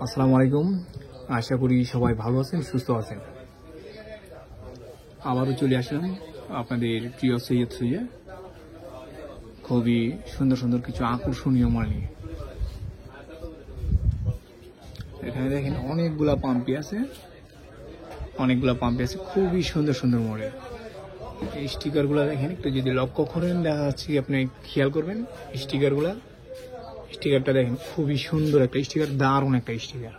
আসসালামু আলাইকুম। আশা করি সবাই ভালো আছেন, সুস্থ আছেন। আবারও চলে আসলাম আপনাদের প্রিয় সৈয়দ সুইয়া। খুবই সুন্দর সুন্দর কিছু আকর্ষণীয় মাল নিয়ে। এখানে দেখেন অনেকগুলা পাম্পি আছে, খুবই সুন্দর সুন্দর মডেল। এই স্টিকারগুলো দেখেন, একটু যদি লক্ষ্য করেন দেখা যাচ্ছে কি আপনি খেয়াল করবেন স্টিকারটা দেখেন, খুবই সুন্দর একটা স্টিকার, দারুণ একটা স্টিকার।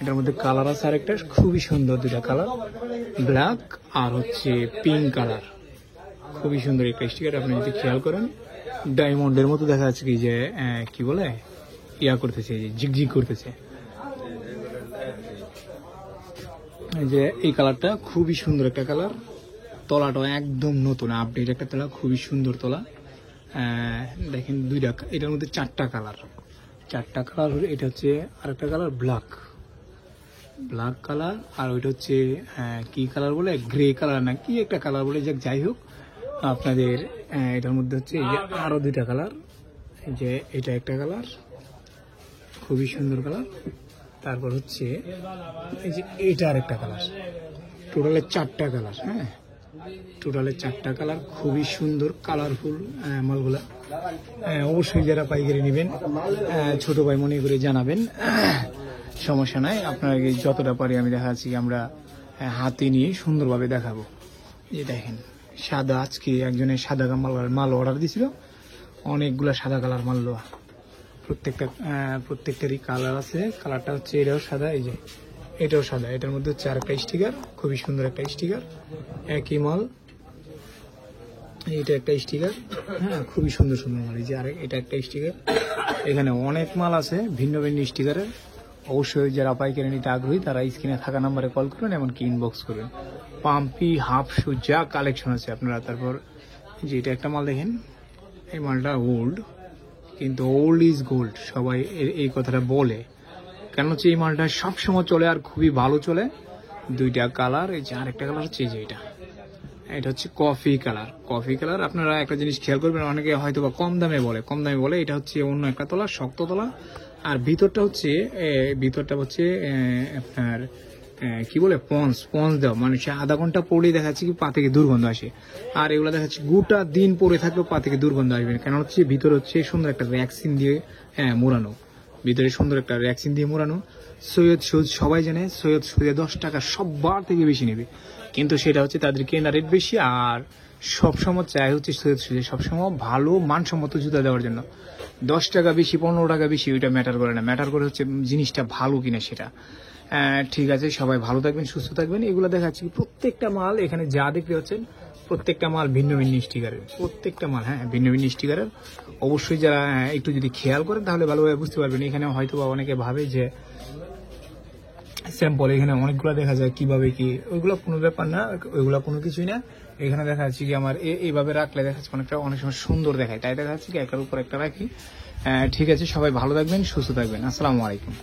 এটার মধ্যে কালার আছে আরেকটা, খুবই সুন্দর দুটা কালার, ব্ল্যাক আর হচ্ছে পিঙ্ক কালার। খুবই সুন্দর একটা স্টিকার। আপনি যদি খেয়াল করেন ডায়মন্ডের মতো দেখা যাচ্ছে কি যে কি বলে ইয়া করতেছে, ঝিকঝিক করতেছে। এই যে এই কালারটা খুবই সুন্দর একটা কালার, তলাটা একদম নতুন আপডেট একটা তলা, খুবই সুন্দর তলা। দেখেন দুইটা, এটার মধ্যে চারটা কালার। এটা হচ্ছে আরেকটা কালার ব্ল্যাক কালার, আর ওইটা হচ্ছে কি কালার বলে, গ্রে কালার না কি একটা কালার বলে, যাই হোক আপনাদের এটার মধ্যে হচ্ছে এই যে আরো দুইটা কালার। এই যে এটা একটা কালার, খুবই সুন্দর কালার। তারপর হচ্ছে এই যে এটা আরেকটা কালার। টোটালে চারটা কালার। চারটা কালার, খুবই সুন্দর কালারফুল মালগুলা। অবশ্যই যারা পাইকারি নেবেন ছোট ভাই মনে করে জানাবেন, সমস্যা নাই। আপনাকে যতটা পারি আমি দেখাচ্ছি, আমরা হাতে নিয়ে সুন্দরভাবে দেখাবো। এই দেখেন সাদা, আজকে একজনের সাদা মাল অর্ডার দিছিল, অনেকগুলা সাদা কালার মাল। প্রত্যেকটারই কালার আছে। কালারটা হচ্ছে এটাও সাদা, এই যে এটাও সাদা। এটার মধ্যে হচ্ছে আরেকটা স্টিকার, খুবই সুন্দর একটা স্টিকার, একই মাল। এটা একটা স্টিকার, খুবই সুন্দর সুন্দর মাল। এই যে এটা একটা স্টিকার। এখানে অনেক মাল আছে ভিন্ন ভিন্ন স্টিকারের। অবশ্যই যারা পাইকারি নিতে আগ্রহী তারা স্ক্রিনে থাকা নাম্বারে কল করুন, এমনকি ইনবক্স করবেন। পাম্পি, হাফ শু যা কালেকশন আছে আপনারা। তারপর যে এটা একটা মাল দেখেন, এই মালটা ওল্ড, কিন্তু ওল্ড ইজ গোল্ড, সবাই এই কথাটা বলে। কেন হচ্ছে এই মালটা সবসময় চলে আর খুবই ভালো চলে। দুইটা কালার। এই যে আরেকটা কালার হচ্ছে এই যে এটা হচ্ছে কফি কালার। আপনারা একটা জিনিস খেয়াল করবেন, অনেকে হয়তো বা কম দামে বলে, এটা হচ্ছে অন্য একটা তলা, শক্ত তলা। আর ভিতরটা হচ্ছে আপনার কি বলে পঞ্চ দেওয়া, মানে সে আধা ঘন্টা পরেই দেখাচ্ছে কি পা থেকে দুর্গন্ধ আসে। আর এগুলো দেখাচ্ছে গোটা দিন পরে থাকলেও পা থেকে দুর্গন্ধ আসবে না। কেন হচ্ছে ভিতরে হচ্ছে সুন্দর একটা ভ্যাকসিন দিয়ে মোড়ানো, সৈয়দ সুজ সবাই জানে, সৈয়দ সুজে 10 টাকা সবার থেকে বেশি নেবে, কিন্তু সেটা হচ্ছে তাদের কেনা রেট বেশি। আর সবসময় চাই হচ্ছে সৈয়দ সুজে সবসময় ভালো মানসম্মত জুতা দেওয়ার জন্য। 10 টাকা বেশি, 15 টাকা বেশি, ওইটা ম্যাটার করে না। ম্যাটার করে হচ্ছে জিনিসটা ভালো কিনা সেটা। ঠিক আছে, সবাই ভালো থাকবেন, সুস্থ থাকবেন। এগুলো দেখাচ্ছি প্রত্যেকটা মাল, এখানে যা দেখতে পাচ্ছেন প্রত্যেকটা মাল ভিন্ন ভিন্ন স্টিকারের, ভিন্ন ভিন্ন স্টিকারের। অবশ্যই যারা একটু যদি খেয়াল করেন তাহলে ভালোভাবে বুঝতে পারবেন। এখানে হয়তো বা অনেকে ভাবে যে স্যাম্পল, এখানে অনেকগুলো দেখা যায় কিভাবে কি, ওইগুলো কোনো ব্যাপার না, ওইগুলো কোনো কিছুই না। এখানে দেখা যাচ্ছে কি আমার এইভাবে রাখলে দেখা যাচ্ছে অনেক সময় সুন্দর দেখায়, তাই দেখা যাচ্ছে কি একটার উপর একটা রাখি। ঠিক আছে, সবাই ভালো থাকবেন, সুস্থ থাকবেন। আসসালামু আলাইকুম।